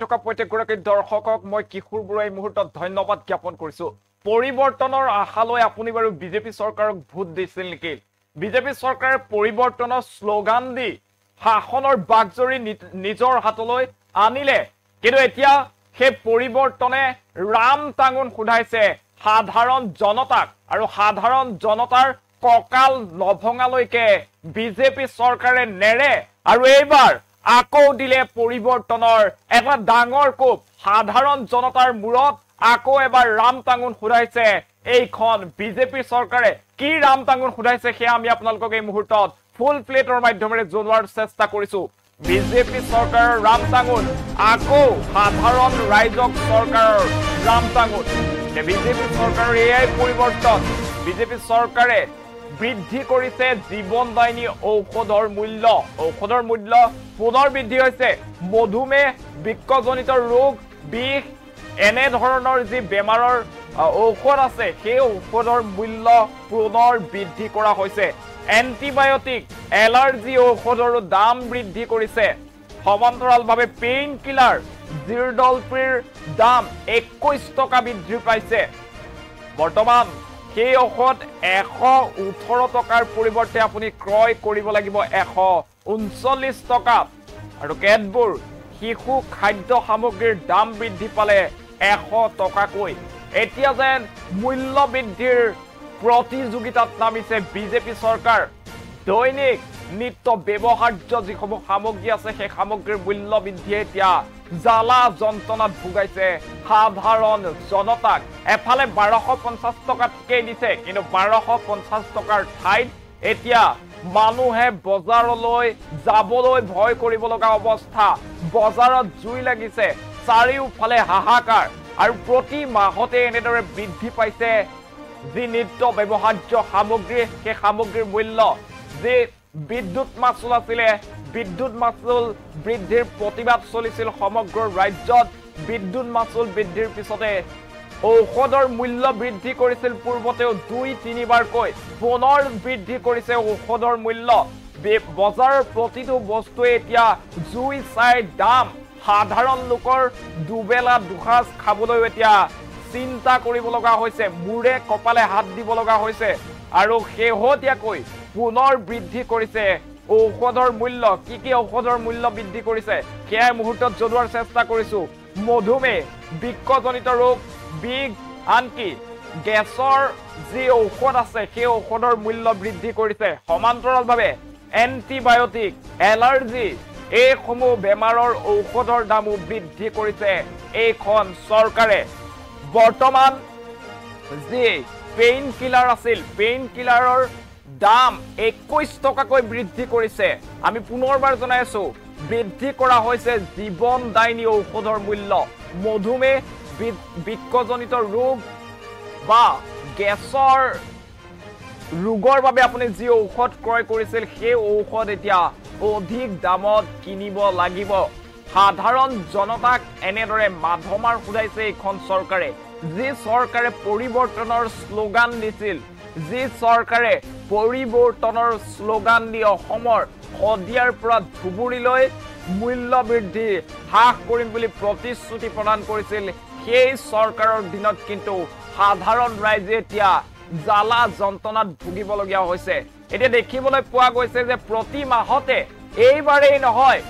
থকা প্ৰত্যেকগৰাকী দৰ্শকক মই কিশোৰ বৰুৱাই মুহূৰ্তত ধন্যবাদ জ্ঞাপন কৰিছো পৰিৱৰ্তনৰ আশালৈ আপুনি বাৰু বিজেপি চৰকাৰক ভোট দিছিল নেকি বিজেপি চৰকাৰে পৰিৱৰ্তনৰ শ্লোগান দি শাসনৰ বাগজৰি নিজৰ হাতলৈ আনিলে কিন্তু এতিয়া সেই পৰিৱৰ্তনে ৰাম টাঙুন খুধাইছে সাধাৰণ জনতাক আৰু সাধাৰণ জনতাৰ ককাল নভঙালৈকে বিজেপি চৰকাৰে নেৰে আৰু এইবাৰ আকৌ দিলে পৰিৱৰ্তনৰ এটা ডাঙৰ কোপ সাধাৰণ জনতাৰ মূৰত আকৌ এবাৰ ৰাম টাঙুন খুধাইছে এইখন বিজেপি চৰকাৰে কি ৰাম টাঙুন খুধাইছে হে আমি আপোনালোকক এই মুহূৰ্তত ফুল প্লেটৰ মাধ্যমেৰে জনোৱাৰ চেষ্টা কৰিছো বিজেপি চৰকাৰৰ ৰাম টাঙুন আকৌ সাধাৰণ ৰাইজক চৰকাৰৰ ৰাম টাঙুন বিজেপি চৰকাৰৰ এই পৰিৱৰ্তন বিজেপি চৰকাৰে বৃদ্ধি কৰিছে জীৱনদায়িনী ঔষধৰ মূল্য পুনৰ বৃদ্ধি হৈছে মধুমেহ বৃক্কজনিত ৰোগ বিষ এনে ধৰণৰ যি বেমাৰৰ ঔষধ আছে সেই ঔষধৰ মূল্য পুনৰ বৃদ্ধি কৰা হৈছে এন্টিবায়োটিক এলাৰ্জি ঔষধৰ দাম বৃদ্ধি কৰিছে সমান্তৰালভাৱে পেইন কিলাৰ জিৰডলপিৰ দাম 21 টকা বৃদ্ধি পাইছে বৰ্তমান সেই ঔষধ 118 টকাৰ পৰিৱৰ্তে আপুনি ক্ৰয় কৰিব লাগিব 139 টকা আৰু কেতবোৰ শিশু খাদ্য সামগ্ৰীৰ দাম বৃদ্ধি পালে 100 টকাকৈ এতিয়া যেন মূল্য বৃদ্ধিৰ প্ৰতিযোগিতাত নামিছে বিজেপি চৰকাৰ দৈনিক নিত্য ব্যৱহাৰ্য যিসমূহ সামগ্ৰী আছে সেই সামগ্ৰীৰ মূল্য বৃদ্ধিয়ে এতিয়া জালা যন্ত্ৰণাত ভুগাইছে সাধাৰণ জনতাক এফালে 1250 টকাতকৈ দিছে কিন্তু 1250 টকাৰ ঠাইত এতিয়া মানুহে বজাৰলৈ যাবলৈ ভয় কৰিব লগা অৱস্থা বজাৰত জুই লাগিছে চাৰিওফালে হাহাকাৰ আৰু প্ৰতি মাহতে এনেদৰে বৃদ্ধি পাইছে যি নিত্য ব্যৱহাৰ্য সামগ্ৰী সেই সামগ্ৰীৰ মূল্য যে বিদ্যুৎ মাচুল আছিলে বিদ্যুৎ মাচুল বৃদ্ধিৰ প্ৰতিবাদ চলিছিল সমগ্ৰ ৰাজ্যত বিদ্যুৎ মাচুল বৃদ্ধিৰ পিছতে ঔষধৰ মূল্য বৃদ্ধি কৰিছিল পূৰ্বতেও 2-3 বাৰকৈ পুনৰ বৃদ্ধি কৰিছে ঔষধৰ মূল্য বজাৰৰ প্ৰতিটো বস্তুৱে এতিয়া জুই চাই দাম সাধাৰণ লোকৰ দুবেলা দুসাজ খাবলৈ এতিয়া চিন্তা কৰিব লগা হৈছে মুৰে কপালে হাত দিব লগা হৈছে আৰু শেহতীয়াকৈ পুনৰ বৃদ্ধি কৰিছে ঔষধৰ মূল্য কি ঔষধৰ মূল্য বৃদ্ধি কৰিছে সেয়া মুহূৰ্তত জনোৱাৰ চেষ্টা কৰিছো মধুমেহ বৃক্কজনিত ৰোগ বিষ আনকি গেছৰ যি ঔষধ আছে সেই ঔষধৰ মূল্য বৃদ্ধি কৰিছে সমান্তৰালভাৱে এন্টিবায়োটিক এলাৰ্জি এইসমূহ বেমাৰৰ ঔষধৰ দামো বৃদ্ধি কৰিছে এইখন চৰকাৰে বৰ্তমান যি পেইন কিলাৰ আছিল পেইন কিলাৰৰ দাম 21 টকাকৈ বৃদ্ধি কৰিছে আমি পুনৰবাৰ জনাই আছো বৃদ্ধি কৰা হৈছে জীৱনদায়িনী ঔষধৰ মূল্য মধুমেহ বৃক্কজনিত ৰোগ বা গেছৰ ৰোগৰ বাবে আপুনি যি ঔষধ ক্ৰয় কৰিছিল সেই ঔষধ এতিয়া অধিক দামত কিনিব লাগিব সাধাৰণ জনতাক এনেদৰে মাধমাৰ খুদাইছে এইখন চৰকাৰে যি চৰকাৰে পৰিৱৰ্তনৰ শ্লোগান দিছিল যি চৰকাৰে পৰিৱৰ্তনৰ শ্লোগান দি অসমৰ শদিয়াৰ পৰা ধুবুৰীলৈ মূল্য বৃদ্ধি হ্ৰাস কৰিম বুলি প্ৰতিশ্ৰুতি প্ৰদান কৰিছিল সেই চৰকাৰৰ দিনত কিন্তু সাধাৰণ ৰাইজে এতিয়া জালা যন্ত্ৰণাত ভুগিবলগীয়া হৈছে এতিয়া দেখিবলৈ পোৱা গৈছে যে প্ৰতি মাহতে এইবাৰেই নহয়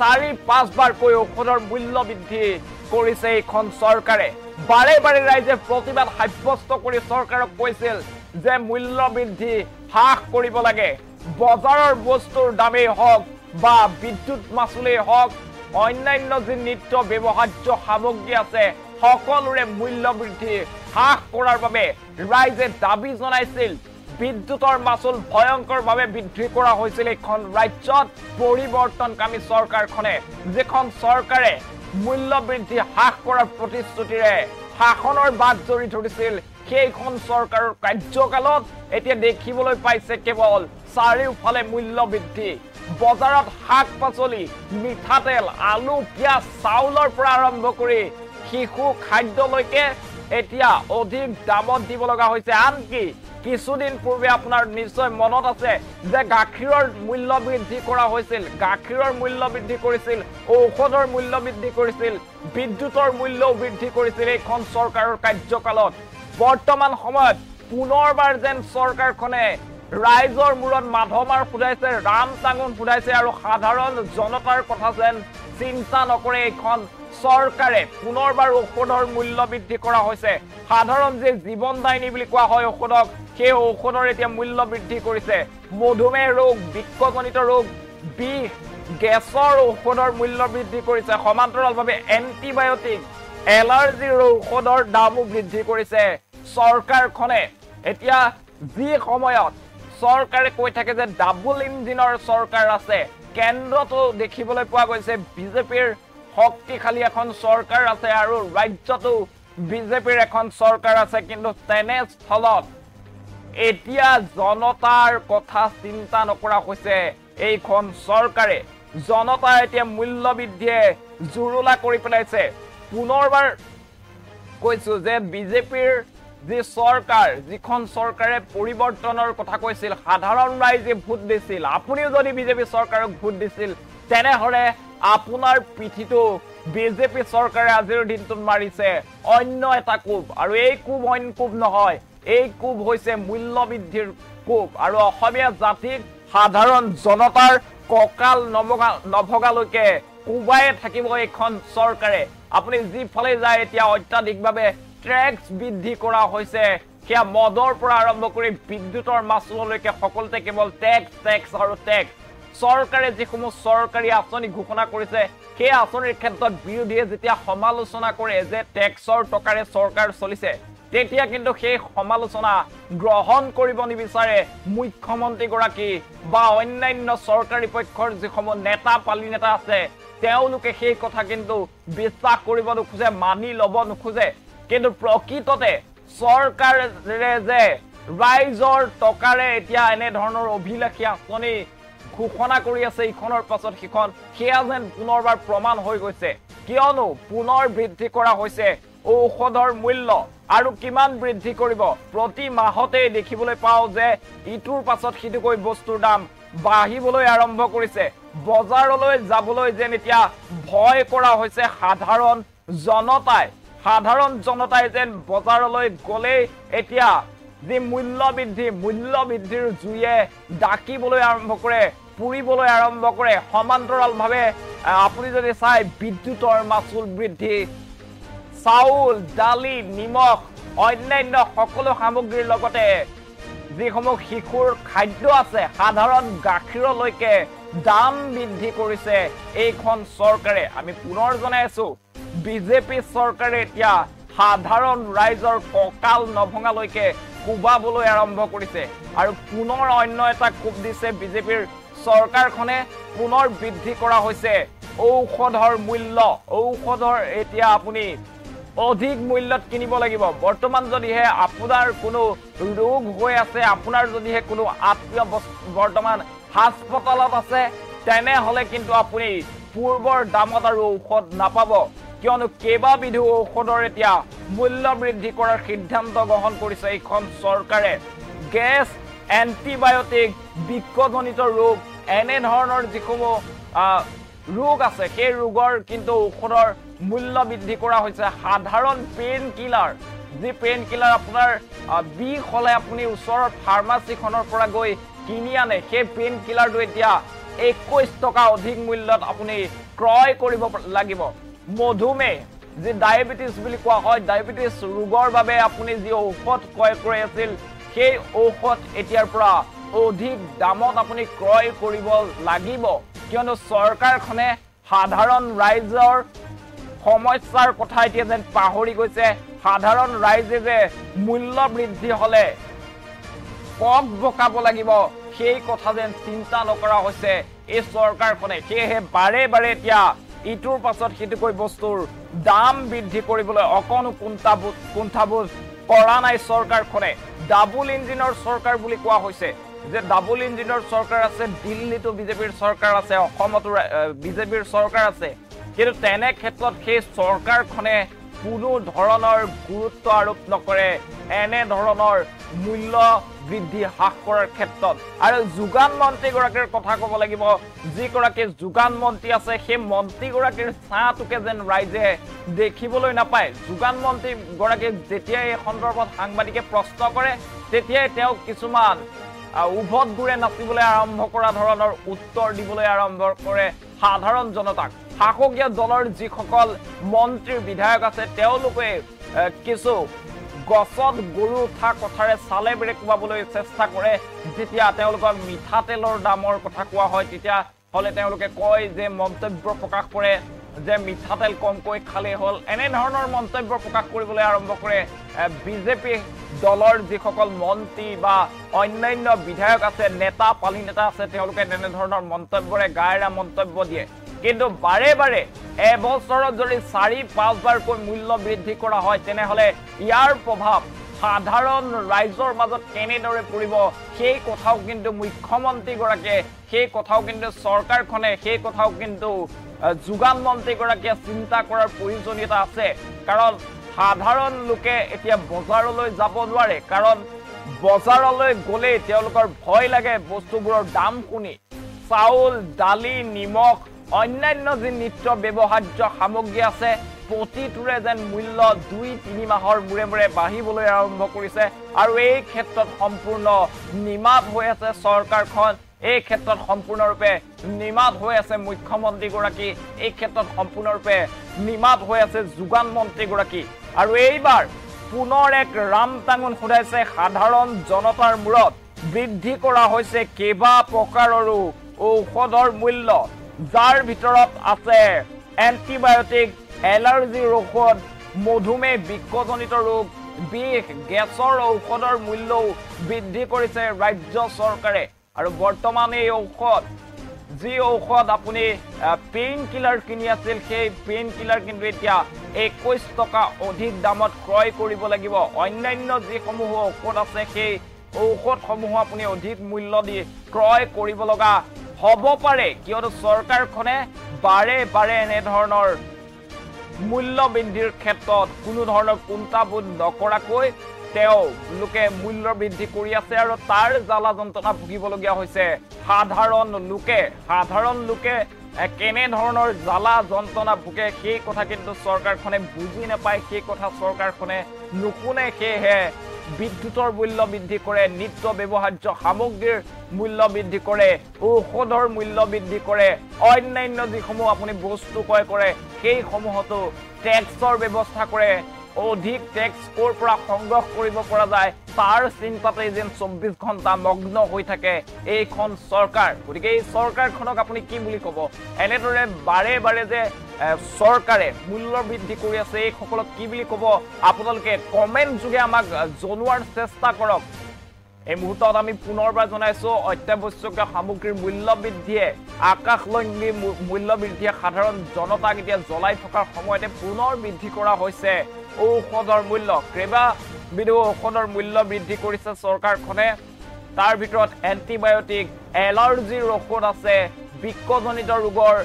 4-5 বাৰকৈ ঔষধৰ মূল্য বৃদ্ধি কৰিছে এইখন চৰকাৰে বাৰে বাৰে ৰাইজে প্ৰতিবাদ সাব্যস্ত কৰি চৰকাৰক কৈছিল যে মূল্য বৃদ্ধি হ্ৰাস কৰিব লাগে বজাৰৰ বস্তুৰ দামেই হওক বা বিদ্যুৎ মাচুলেই হওক অন্যান্য যি নিত্য ব্যৱহাৰ্য সামগ্ৰী আছে সকলোৰে মূল্য বৃদ্ধি হ্ৰাস কৰাৰ বাবে ৰাইজে দাবী জনাইছিল বিদ্যুতৰ মাচুল ভয়ংকৰভাৱে বৃদ্ধি কৰা হৈছিল এখন ৰাজ্যত পৰিৱৰ্তনকামী চৰকাৰখনে যিখন চৰকাৰে মূল্য বৃদ্ধি হ্ৰাস কৰাৰ প্ৰতিশ্ৰুতিৰে শাসনৰ বাট জৰি ধৰিছিল সেইখন চৰকাৰৰ কাৰ্যকালত এতিয়া দেখিবলৈ পাইছে কেৱল চাৰিওফালে মূল্য বৃদ্ধি বজাৰত শাক পাচলি মিঠাতেল আলু পিয়াজ চাউলৰ পৰা আৰম্ভ কৰি শিশু খাদ্যলৈকে এতিয়া অধিক দামত দিব লগা হৈছে আনকি কিছুদিন পূৰ্বে আপোনাৰ নিশ্চয় মনত আছে যে গাখীৰৰ মূল্য বৃদ্ধি কৰা হৈছিল, গাখীৰৰ মূল্য বৃদ্ধি কৰিছিল, ঔষধৰ মূল্য বৃদ্ধি কৰিছিল, বিদ্যুতৰ মূল্যও বৃদ্ধি কৰিছিল এইখন চৰকাৰৰ কাৰ্যকালত। বৰ্তমান সময়ত পুনৰবাৰ যেন চৰকাৰখনে ৰাইজৰ মূৰত মাধমাৰ ফুটাইছে, ৰাম টাঙোন ফুটাইছে আৰু সাধাৰণ জনতাৰ কথা যেন চিন্তা নকৰে এইখন চৰকাৰে। পুনৰবাৰ ঔষধৰ মূল্য বৃদ্ধি কৰা হৈছে। সাধাৰণ যে জীৱনদায়িনী বুলি কোৱা হয় ঔষধক, সেই ঔষধৰ এতিয়া মূল্য বৃদ্ধি কৰিছে। মধুমেহ ৰোগ, বৃক্কজনিত ৰোগ, বিষ, গেছৰ ঔষধৰ মূল্য বৃদ্ধি কৰিছে। সমান্তৰালভাৱে এণ্টিবায়টিক, এলাৰ্জিৰ ঔষধৰ দামো বৃদ্ধি কৰিছে চৰকাৰখনে। এতিয়া যি সময়ত চৰকাৰে কৈ থাকে যে ডাবল ইঞ্জিনৰ চৰকাৰ আছে, কেন্দ্ৰতো দেখিবলৈ পোৱা গৈছে বিজেপিৰ শক্তিশালী এখন চৰকাৰ আছে আৰু ৰাজ্যতো বিজেপিৰ এখন চৰকাৰ আছে, কিন্তু তেনেস্থলত এতিয়া জনতাৰ কথা চিন্তা নকৰা হৈছে এইখন চৰকাৰে। জনতাৰ এতিয়া মূল্য বৃদ্ধিয়ে জুৰুলা কৰি পেলাইছে। পুনৰবাৰ কৈছো যে বিজেপিৰ যি চৰকাৰ, যিখন চৰকাৰে পৰিৱৰ্তনৰ কথা কৈছিল, সাধাৰণ ৰাইজে ভোট দিছিল, আপুনিও যদি বিজেপি চৰকাৰক ভোট দিছিল তেনেহলে আপোনাৰ পিঠিটো বিজেপি চৰকাৰে আজিৰ দিনটোত মাৰিছে অন্য এটা কোব। আৰু এই কোব অইন কোব নহয়, এই কোব হৈছে মূল্য বৃদ্ধিৰ কোব। আৰু অসমীয়া জাতিক, সাধাৰণ জনতাৰ কঁকাল নভগালৈকে কোবাই থাকিব এইখন চৰকাৰে। আপুনি যিফালে যায় এতিয়া অত্যাধিকভাৱে ট্যাক্স বৃদ্ধি কৰা হৈছে, সেয়া মদৰ পৰা আৰম্ভ কৰি বিদ্যুতৰ মাচুললৈকে সকলোতে কেৱল টেক্স আৰু টেক্স। চৰকাৰে যিসমূহ চৰকাৰী আঁচনি ঘোষণা কৰিছে সেই আঁচনিৰ ক্ষেত্ৰত বিৰোধীয়ে যেতিয়া সমালোচনা কৰে যে টেক্সৰ টকাৰে চৰকাৰ চলিছে, তেতিয়া কিন্তু সেই সমালোচনা গ্ৰহণ কৰিব নিবিচাৰে মুখ্যমন্ত্ৰীগৰাকী বা অন্যান্য চৰকাৰী পক্ষৰ যিসমূহ নেতা পালি নেতা আছে, তেওঁলোকে সেই কথা কিন্তু বিশ্বাস কৰিব নোখোজে, মানি ল'ব নোখোজে। কিন্তু প্ৰকৃততে চৰকাৰে যে ৰাইজৰ টকাৰে এতিয়া এনেধৰণৰ অভিলাষী আঁচনি ঘোষণা কৰি আছে ইখনৰ পাছত সিখন, সেয়া যেন পুনৰবাৰ প্ৰমাণ হৈ গৈছে। কিয়নো পুনৰ বৃদ্ধি কৰা হৈছে ঔষধৰ মূল্য। আৰু কিমান বৃদ্ধি কৰিব? প্ৰতি মাহতে দেখিবলৈ পাওঁ যে ইটোৰ পাছত সিটোকৈ বস্তুৰ দাম বাঢ়িবলৈ আৰম্ভ কৰিছে। বজাৰলৈ যাবলৈ যেন এতিয়া ভয় কৰা হৈছে সাধাৰণ জনতাই। সাধাৰণ জনতাই যেন বজাৰলৈ গ'লেই এতিয়া যি মূল্য বৃদ্ধিৰ জুয়ে ডাকিবলৈ আৰম্ভ কৰে, পুৰিবলৈ আৰম্ভ কৰে। সমান্তৰালভাৱে আপুনি যদি চাই বিদ্যুতৰ মাচুল বৃদ্ধি, চাউল, দালি, নিমখ, অন্যান্য সকলো সামগ্ৰীৰ লগতে যিসমূহ শিশুৰ খাদ্য আছে, সাধাৰণ গাখীৰলৈকে দাম বৃদ্ধি কৰিছে এইখন চৰকাৰে। আমি পুনৰ জনাই আছো, বিজেপি চৰকাৰে এতিয়া সাধাৰণ ৰাইজৰ কঁকাল নভঙালৈকে কোবাবলৈ আৰম্ভ কৰিছে। আৰু পুনৰ অন্য এটা কোব দিছে বিজেপিৰ চৰকাৰখনে। পুনৰ বৃদ্ধি কৰা হৈছে ঔষধৰ মূল্য। ঔষধৰ এতিয়া আপুনি অধিক মূল্যত কিনিব লাগিব। বৰ্তমান যদিহে আপোনাৰ কোনো ৰোগ হৈ আছে, আপোনাৰ যদিহে কোনো আত্মীয় বৰ্তমান হাস্পতালত আছে, তেনেহলে কিন্তু আপুনি পূৰ্বৰ দামত আৰু ঔষধ নাপাব। কিয়নো কেইবাবিধো ঔষধৰ এতিয়া মূল্য বৃদ্ধি কৰাৰ সিদ্ধান্ত গ্ৰহণ কৰিছে এইখন চৰকাৰে। গেছ, এণ্টিবায়টিক, বৃক্কজনিত ৰোগ, এনেধৰণৰ যিসমূহ ৰোগ আছে সেই ৰোগৰ কিন্তু ঔষধৰ মূল্য বৃদ্ধি কৰা হৈছে। সাধাৰণ পেইন কিলাৰ, যি পেইন কিলাৰ আপোনাৰ বিষ হ'লে আপুনি ওচৰৰ ফাৰ্মাচীখনৰ পৰা গৈ কিনি আনে, সেই পেইন কিলাৰটো এতিয়া 21 টকা অধিক মূল্যত আপুনি ক্ৰয় কৰিব লাগিব। মধুমেহ, যি ডায়েবেটিছ বুলি কোৱা হয়, ডায়েবেটিছ ৰোগৰ বাবে আপুনি যি ঔষধ ক্ৰয় কৰি আছিল, সেই ঔষধ এতিয়াৰ পৰা অধিক দামত আপুনি ক্ৰয় কৰিব লাগিব। কিয়নো চৰকাৰখনে সাধাৰণ ৰাইজৰ সমস্যাৰ কথা এতিয়া যেন পাহৰি গৈছে। সাধাৰণ ৰাইজে যে মূল্য বৃদ্ধি হলে কক বকাব লাগিব, সেই কথা যেন চিন্তা নকৰা হৈছে এই চৰকাৰখনে। সেয়েহে বাৰে বাৰে এতিয়া ইটোৰ পাছত সিটোকৈ বস্তুৰ দাম বৃদ্ধি কৰিবলৈ অকণো কুণ্ঠাবোধ কৰা নাই চৰকাৰখনে। ডাবল ইঞ্জিনৰ চৰকাৰ বুলি কোৱা হৈছে যে ডাবল ইঞ্জিনৰ চৰকাৰ আছে, দিল্লীতো বিজেপিৰ চৰকাৰ আছে, অসমতো বিজেপিৰ চৰকাৰ আছে। কিন্তু তেনে ক্ষেত্ৰত সেই চৰকাৰখনে কোনো ধৰণৰ গুৰুত্ব আৰোপ নকৰে এনে ধৰণৰ মূল্য বৃদ্ধি হ্ৰাস কৰাৰ ক্ষেত্ৰত আৰু যোগান মন্ত্ৰীগৰাকীৰ কথা ক'ব লাগিব যিগৰাকী যোগান মন্ত্ৰী আছে সেই মন্ত্ৰীগৰাকীৰ ছাঁটোকে যেন ৰাইজে দেখিবলৈ নাপায় যোগান মন্ত্ৰীগৰাকীক যেতিয়া এই সন্দৰ্ভত সাংবাদিকে প্ৰশ্ন কৰে তেতিয়াই তেওঁ কিছুমান উভত গুৰে নাচিবলৈ আৰম্ভ কৰা ধৰণৰ উত্তৰ দিবলৈ আৰম্ভ কৰে সাধাৰণ জনতাক শাসকীয় দলৰ যিসকল মন্ত্ৰী বিধায়ক আছে তেওঁলোকে কিছু গছত গৰু উঠা কথাৰে চালে বেৰে কোবাবলৈ চেষ্টা কৰে যেতিয়া তেওঁলোকৰ মিঠাতেলৰ দামৰ কথা কোৱা হয় তেতিয়া হলে তেওঁলোকে কয় যে মন্তব্য প্ৰকাশ কৰে যে মিঠাতেল কমকৈ খালে হল এনে ধৰণৰ মন্তব্য প্ৰকাশ কৰিবলৈ আৰম্ভ কৰে বিজেপি দলৰ যিসকল মন্ত্ৰী বা অন্যান্য বিধায়ক আছে নেতা পালি নেতা আছে তেওঁলোকে তেনে ধৰণৰ মন্তব্যৰে গায়ৰা মন্তব্য দিয়ে কিন্তু বাৰে বাৰে এবছৰত যদি 4-5 বাৰকৈ মূল্য বৃদ্ধি কৰা হয় তেনেহলে ইয়াৰ প্ৰভাৱ সাধাৰণ ৰাইজৰ মাজত কেনেদৰে পৰিব সেই কথাও কিন্তু মুখ্যমন্ত্ৰী গৰাকীয়ে সেই কথাও কিন্তু চৰকাৰখনে সেই কথাও কিন্তু যোগান মন্ত্ৰী গৰাকীয়ে চিন্তা কৰাৰ প্ৰয়োজনীয়তা আছে কাৰণ সাধাৰণ লোকে এতিয়া বজাৰলৈ যাব নোৱাৰে কাৰণ বজাৰলৈ গলে তেওঁলোকৰ ভয় লাগে বস্তুবোৰৰ দাম শুনি চাউল দালি নিমখ অন্যান্য যে নিত্য ব্যৱহাৰ্য সামগ্ৰী আছে প্ৰতিটোৰে যেন মূল্য 2-3 মাহৰ মূৰে মূৰে বাঢ়িবলৈ আৰম্ভ কৰিছে আৰু এই ক্ষেত্ৰত সম্পূৰ্ণ নিমাত হৈ আছে চৰকাৰখন এই ক্ষেত্ৰত সম্পূৰ্ণৰূপে নিমাত হৈ আছে মুখ্যমন্ত্ৰী গৰাকী এই ক্ষেত্ৰত সম্পূৰ্ণৰূপে নিমাত হৈ আছে যোগান মন্ত্ৰী গৰাকী আৰু এইবাৰ পুনৰ এক ৰামটাঙন খুদাইছে সাধাৰণ জনতাৰ মূৰত বৃদ্ধি কৰা হৈছে কেবা প্ৰকাৰৰো ঔষধৰ মূল্য যাৰ ভিতৰত আছে এন্টিবায়োটিক এলাৰ্জিৰ ঔষধ মধুমেহ বিক্ষজনিত ৰোগ বিষ গেছৰ ঔষধৰ মূল্যও বৃদ্ধি কৰিছে ৰাজ্য চৰকাৰে আৰু বৰ্তমান এই ঔষধ যি ঔষধ আপুনি পেইন কিলাৰ কিনি আছিল সেই পেইন কিলাৰ কিন্তু এতিয়া 21 টকা অধিক দামত ক্ৰয় কৰিব লাগিব অন্যান্য যিসমূহ ঔষধ আছে সেই ঔষধসমূহ আপুনি অধিক মূল্য দি ক্ৰয় কৰিব লগা হ'ব পাৰে কিয়নো চৰকাৰখনে বাৰে বাৰে এনে ধৰণৰ মূল্য বৃদ্ধিৰ ক্ষেত্ৰত কোনো ধৰণৰ কুণ্ঠাবোধ নকৰাকৈ তেওঁলোকে মূল্য বৃদ্ধি কৰি আছে আৰু তাৰ জ্বালা যন্ত্ৰণা ভুগিবলগীয়া হৈছে সাধাৰণ লোকে কেনে ধৰণৰ জ্বালা যন্ত্ৰণা ভুগে সেই কথা কিন্তু চৰকাৰখনে বুজি নাপায় সেই কথা চৰকাৰখনে নুশুনে সেয়েহে বিদ্যুতৰ মূল্য বৃদ্ধি কৰে নিত্য ব্যৱহাৰ্য সামগ্ৰীৰ মূল্য বৃদ্ধি কৰে ঔষধৰ মূল্য বৃদ্ধি কৰে অন্যান্য যিসমূহ আপুনি বস্তু ক্ৰয় কৰে সেই সমূহতো টেক্সৰ ব্যৱস্থা কৰে অধিক টেক্স কৰ পৰা সংগ্ৰহ কৰিব পৰা যায় তাৰ চিন্তাতে যেন 24 ঘণ্টা মগ্ন হৈ থাকে এইখন চৰকাৰ গতিকে এই চৰকাৰখনক আপুনি কি বুলি ক'ব এনেদৰে বাৰে বাৰে যে চৰকাৰে মূল্য বৃদ্ধি কৰি আছে এই সকলক কি বুলি ক'ব আপোনালোকে কমেন্ট যোগে আমাক জনোৱাৰ চেষ্টা কৰক এই মুহূৰ্তত আমি পুনৰবাৰ জনাইছো অত্যাৱশ্যকীয় সামগ্ৰীৰ মূল্য বৃদ্ধিয়ে আকাশলংঘী মূল্য বৃদ্ধিয়ে সাধাৰণ জনতাক এতিয়া জ্বলাই থকাৰ সময়তে পুনৰ বৃদ্ধি কৰা হৈছে ঔষধৰ মূল্য কেইবাবিধ ঔষধৰ মূল্য বৃদ্ধি কৰিছে চৰকাৰখনে তাৰ ভিতৰত এন্টিবায়োটিক এলাৰ্জিৰ ঔষধ আছে বিক্ষজনিত ৰোগৰ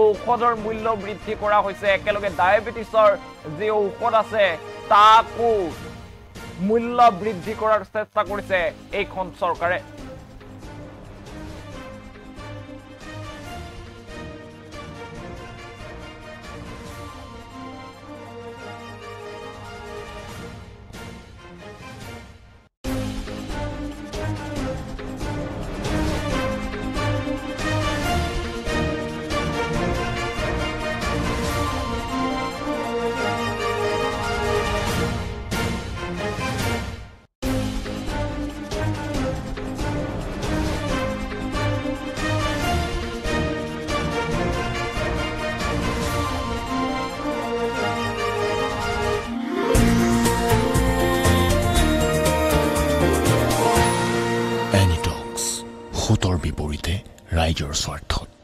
ঔষধৰ মূল্য বৃদ্ধি কৰা হৈছে একেলগে ডায়েবেটিছৰ যি ঔষধ আছে তাকো মূল্য বৃদ্ধি কৰাৰ চেষ্টা কৰিছে এইখন চৰকাৰে ভোটৰ বিপৰীতে ৰাইজৰ স্বাৰ্থত